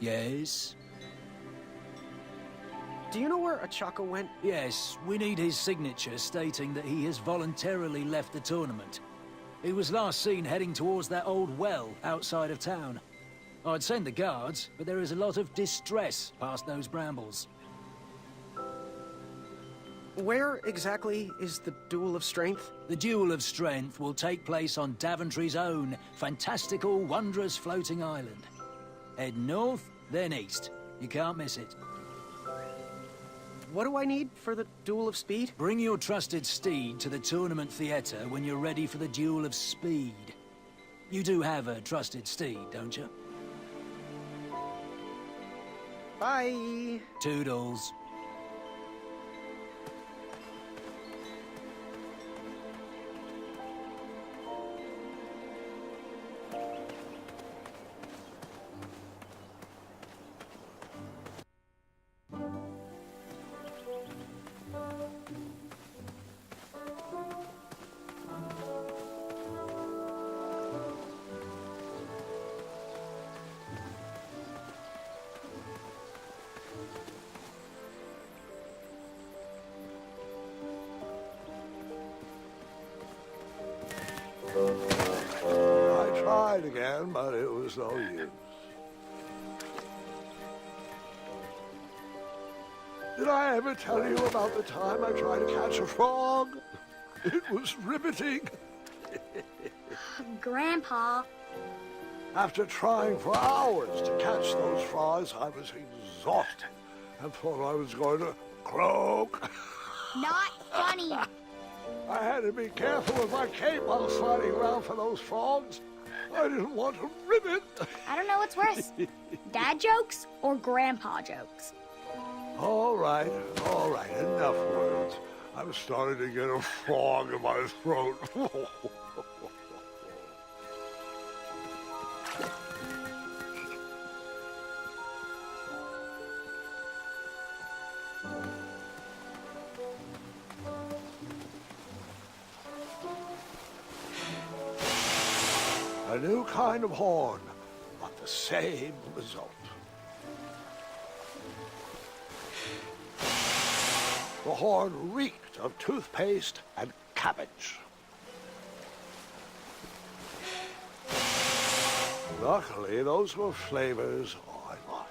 Yes? Do you know where Achaka went? Yes, we need his signature stating that he has voluntarily left the tournament. He was last seen heading towards that old well outside of town. I'd send the guards, but there is a lot of distress past those brambles. Where exactly is the Duel of Strength? The Duel of Strength will take place on Daventry's own fantastical, wondrous floating island. Head north, then east. You can't miss it. What do I need for the Duel of Speed? Bring your trusted steed to the tournament theater when you're ready for the Duel of Speed. You do have a trusted steed, don't you? Bye! Toodles. I tried again, but it was no use. Did I ever tell you about the time I tried to catch a frog? It was riveting. Grandpa. After trying for hours to catch those frogs, I was exhausted and thought I was going to croak. Not funny. I had to be careful with my cape while sliding around for those frogs. I didn't want to rip it. I don't know what's worse. Dad jokes or grandpa jokes? All right, enough words. I'm starting to get a frog in my throat. A new kind of horn, but the same result. The horn reeked of toothpaste and cabbage. Luckily, those were flavors I liked.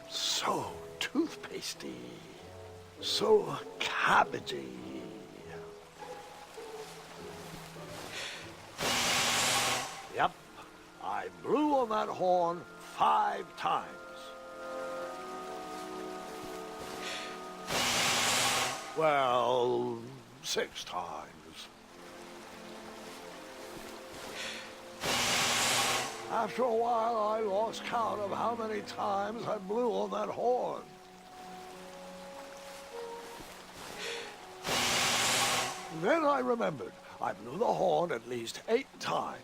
So toothpastey. So cabbagey. Yep, I blew on that horn 5 times. Well, 6 times. After a while, I lost count of how many times I blew on that horn. Then I remembered I blew the horn at least 8 times.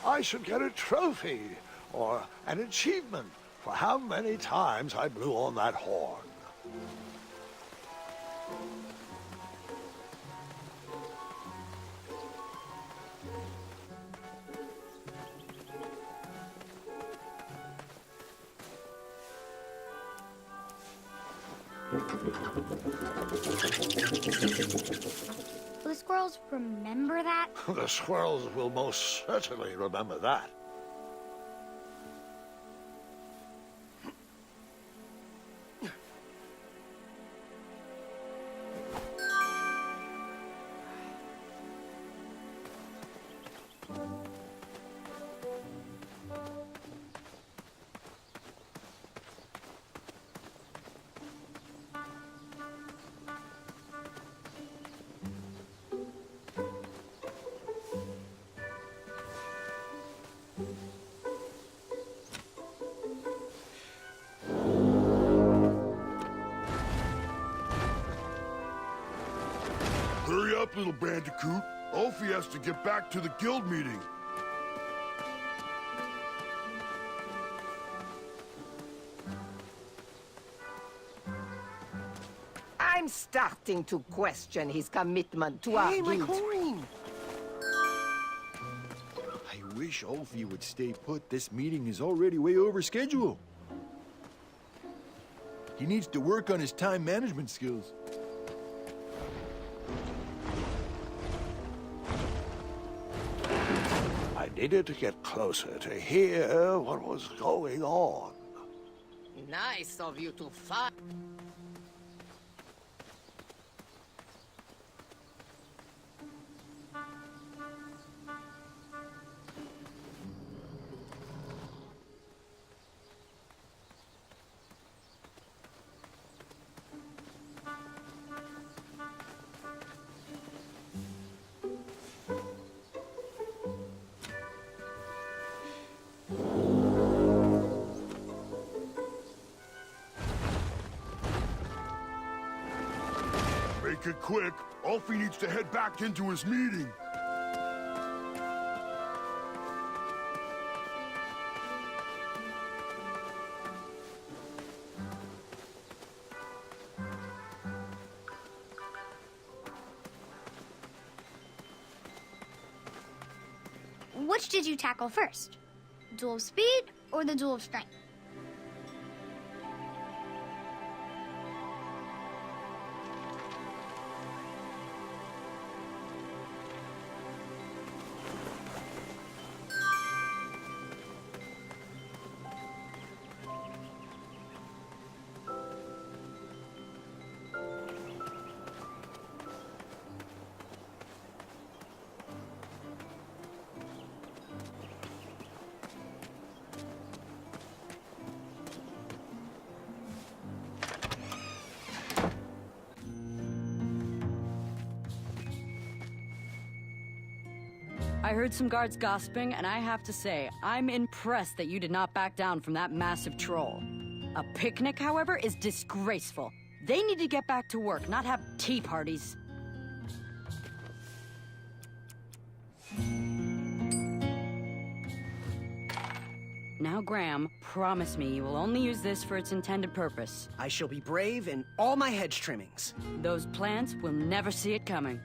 I should get a trophy or an achievement for how many times I blew on that horn. Will the squirrels remember that? The squirrels will most certainly remember that. Hurry up, little bandicoot. Ophi has to get back to the guild meeting. I I'm starting to question his commitment to our Hey, my guild. coin! I wish Ulfie would stay put. This meeting is already way over schedule. He needs to work on his time management skills. I needed to get closer to hear what was going on. Nice of you to find. Make it quick. Alfie needs to head back into his meeting. Which did you tackle first? Duel of speed or the duel of strength? I heard some guards gossiping, and I have to say, I'm impressed that you did not back down from that massive troll. A picnic, however, is disgraceful. They need to get back to work, not have tea parties. Now, Graham, promise me you will only use this for its intended purpose. I shall be brave in all my hedge trimmings. Those plants will never see it coming.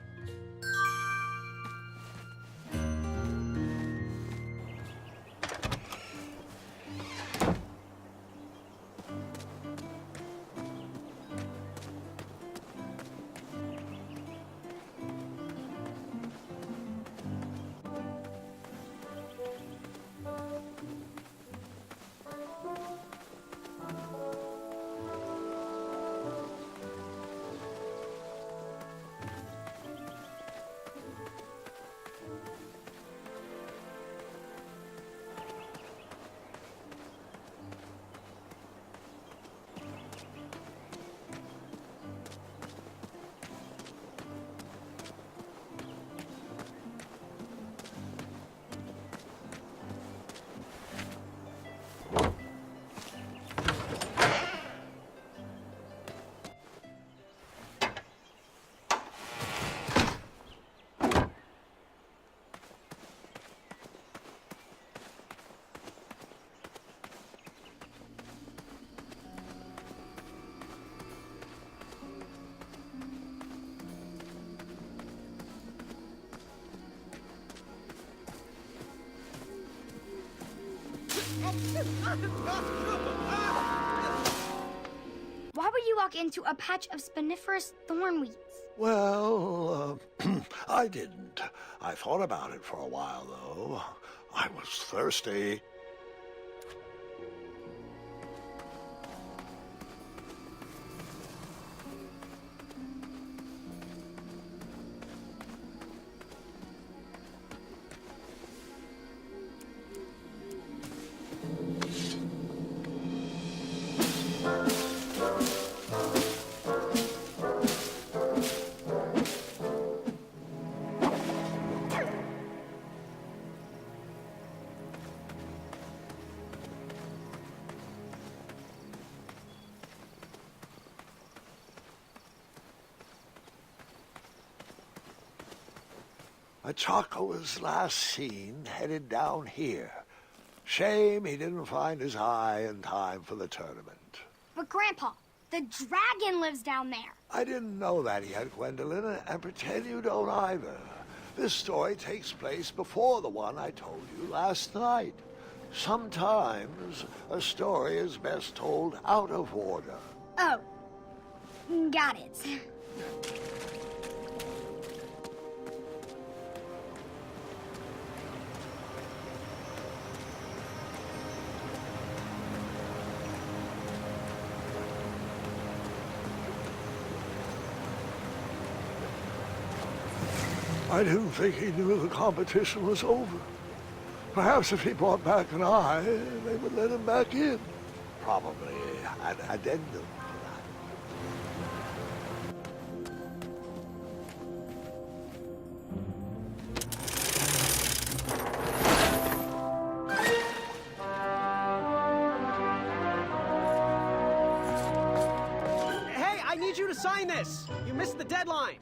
Why would you walk into a patch of spiniferous thornweeds? Well, I didn't. I thought about it for a while, though. I was thirsty. Achaka was last seen headed down here. Shame he didn't find his eye in time for the tournament. But Grandpa, The dragon lives down there. I didn't know that yet, Gwendolyn, and pretend you don't either. This story takes place before the one I told you last night. Sometimes a story is best told out of order. Oh, got it. I didn't think he knew the competition was over. Perhaps if he brought back an eye, they would let him back in. Probably an addendum to Hey, I need you to sign this! You missed the deadline!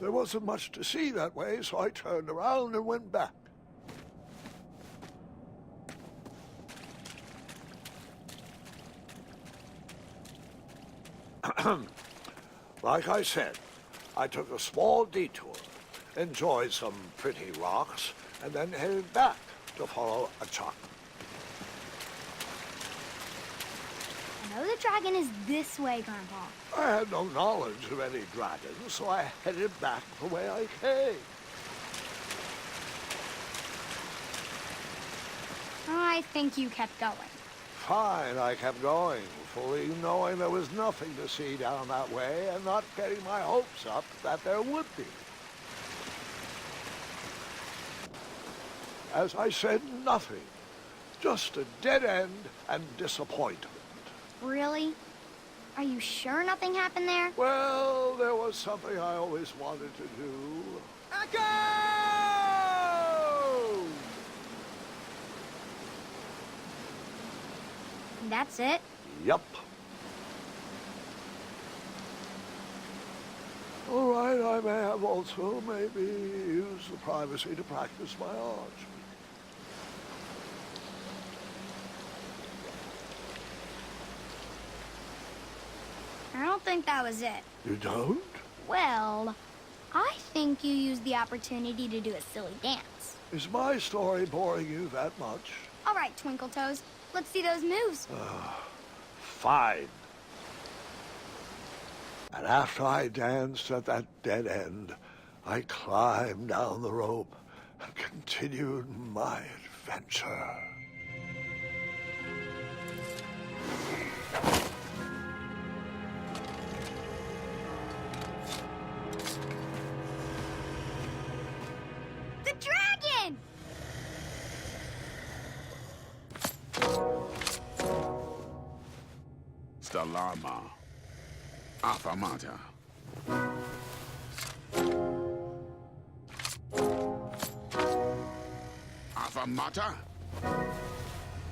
There wasn't much to see that way, so I turned around and went back. Like I said, I took a small detour, enjoyed some pretty rocks, and then headed back to follow Achaka. I know the dragon is this way, Grandpa. I had no knowledge of any dragons, so I headed back the way I came. I think you kept going. Fine, I kept going, fully knowing there was nothing to see down that way and not getting my hopes up that there would be. As I said, nothing. Just a dead end and disappointment. Really? Are you sure nothing happened there? Well, there was something I always wanted to do. Echo! That's it? Yup. All right, I may have also maybe used the privacy to practice my art. I don't think that was it. You don't? Well, I think you used the opportunity to do a silly dance. Is my story boring you that much? All right, Twinkle Toes. Let's see those moves. Fine. And after I danced at that dead end, I climbed down the rope and continued my adventure. The dragon! Stalama. Afamata. Afamata.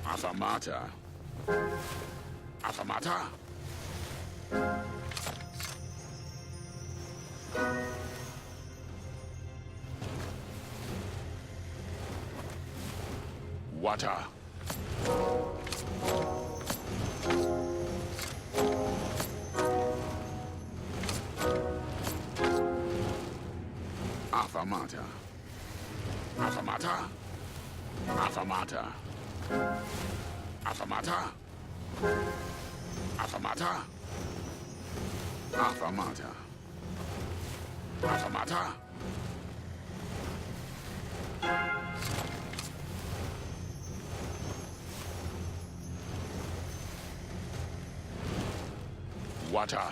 Afamata. Afamata. Water. Afamata. Afamata. Afamata. Afamata. Afamata. Afamata. Afamata. Water.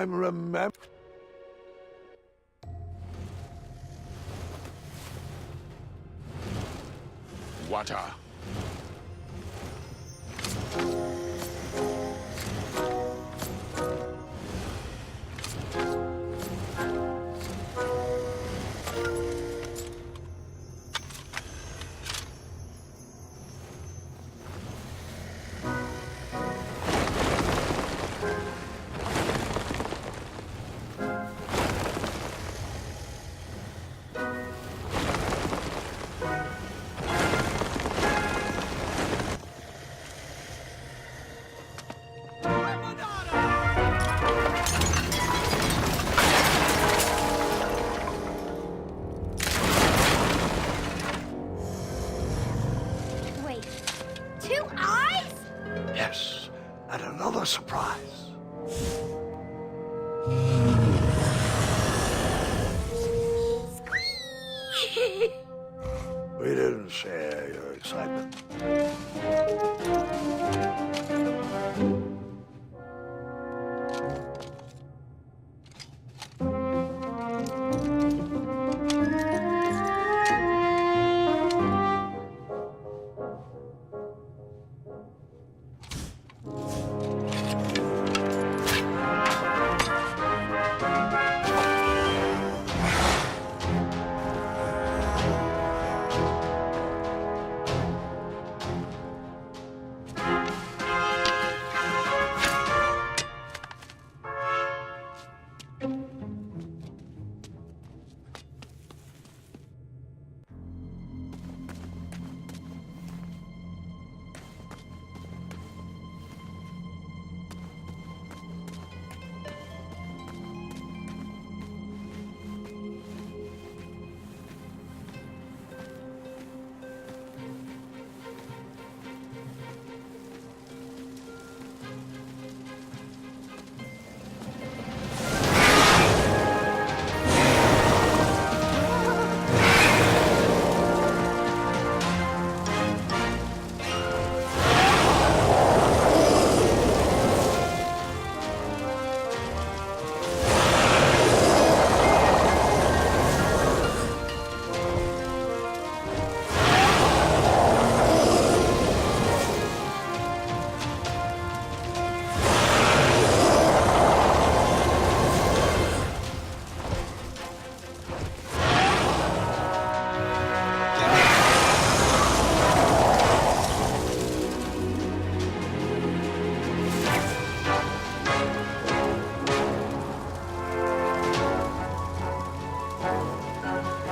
I'm remember. Water. Wait, 2 eyes? Yes, and another surprise. Squeak! We didn't share your excitement.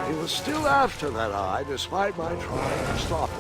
He was still after that eye, despite my trying to stop him.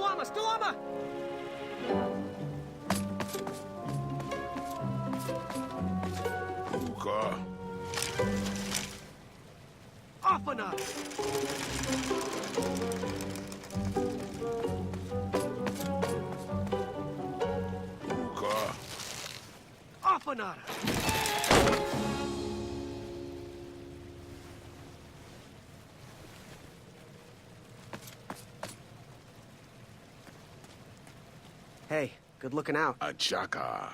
Stalama! Stalama! Puka. Afana! Puka. Afanada! Hey, good looking out. Achaka.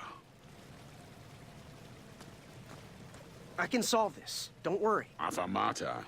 I can solve this. Don't worry. Afamata.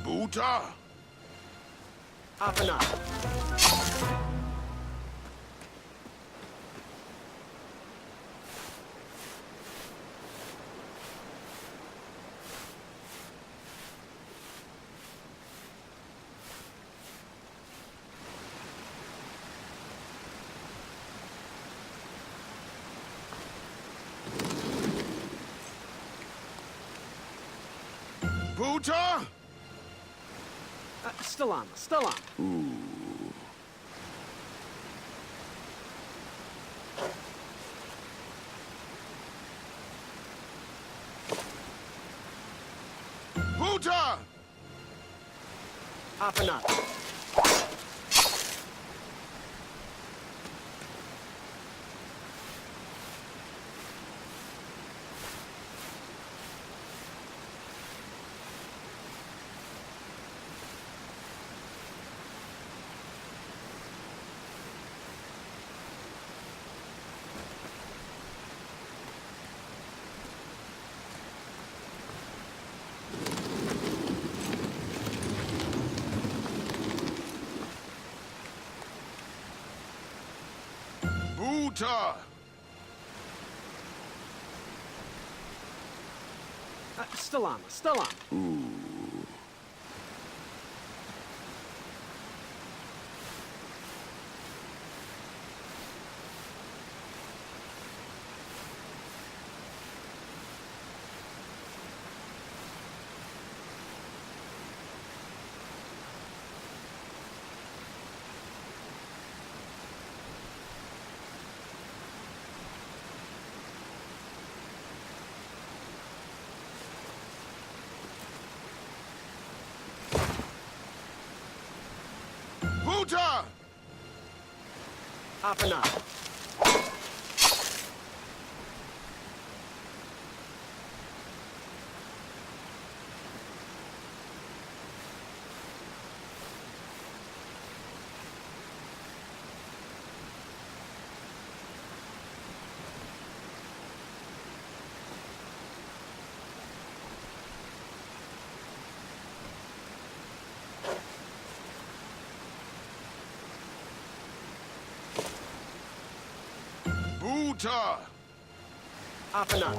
Buta. Afanada! Buta. Stalama! Stalama! Buta. Afanada! Buta. Stalama! Stalama! Buta. Afanada! Buta! Apana.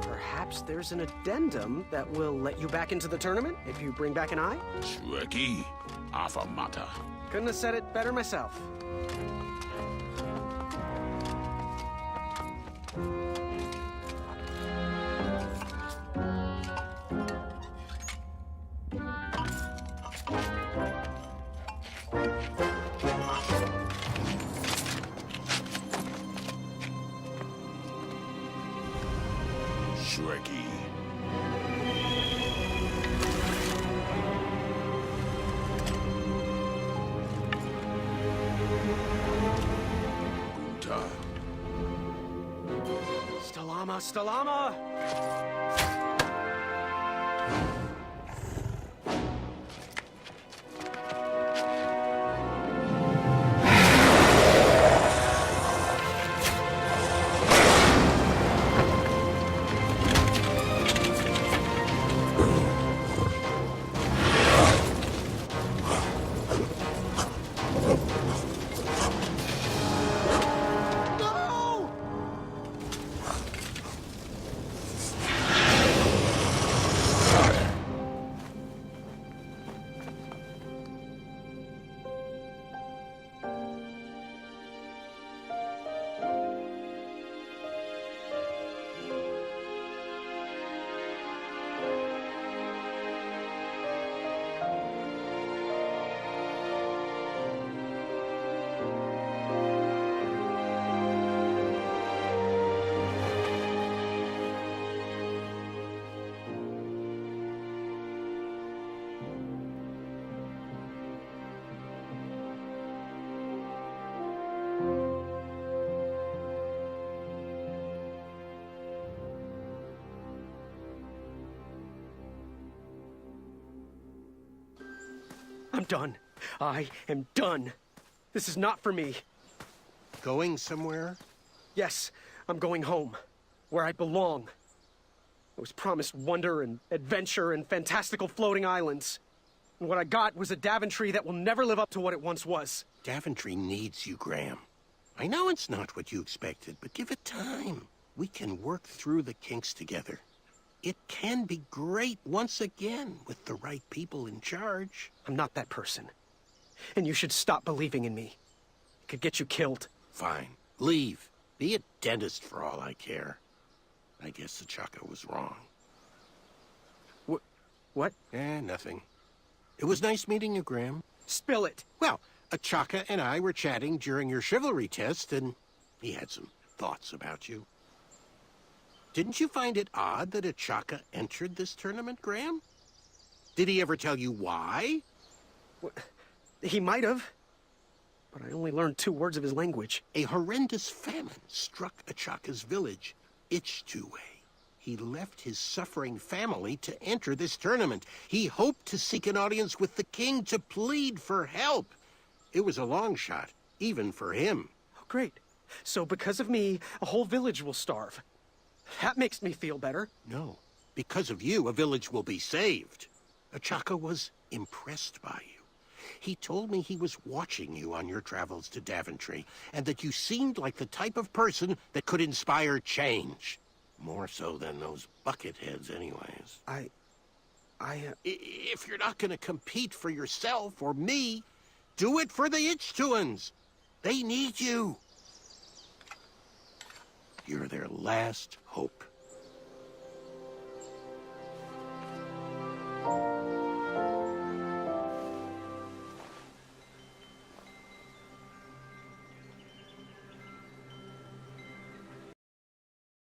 Perhaps there's an addendum that will let you back into the tournament if you bring back an eye? Shweki, Afamata. Couldn't have said it better myself. Shweki. Buta. Stalama, Stalama! I'm done. I am done. This is not for me. Going somewhere? Yes, I'm going home, where I belong. I was promised wonder and adventure and fantastical floating islands. And what I got was a Daventry that will never live up to what it once was. Daventry needs you, Graham. I know it's not what you expected, but give it time. We can work through the kinks together. It can be great once again with the right people in charge. I'm not that person. And you should stop believing in me. It could get you killed. Fine. Leave. Be a dentist for all I care. I guess Achaka was wrong. What? Nothing. It was nice meeting you, Graham. Spill it. Well, Achaka and I were chatting during your chivalry test, and he had some thoughts about you. Didn't you find it odd that Achaka entered this tournament, Graham? Did he ever tell you why? He might have. But I only learned 2 words of his language. A horrendous famine struck Achaka's village, Ichtuwe. He left his suffering family to enter this tournament. He hoped to seek an audience with the king to plead for help. It was a long shot, even for him. Oh, great. So because of me, a whole village will starve. That makes me feel better. No. Because of you, a village will be saved. Achaka was impressed by you. He told me he was watching you on your travels to Daventry, and that you seemed like the type of person that could inspire change. More so than those bucketheads, anyways. If you're not gonna compete for yourself or me, do it for the Ichtuans. They need you. You're their last hope.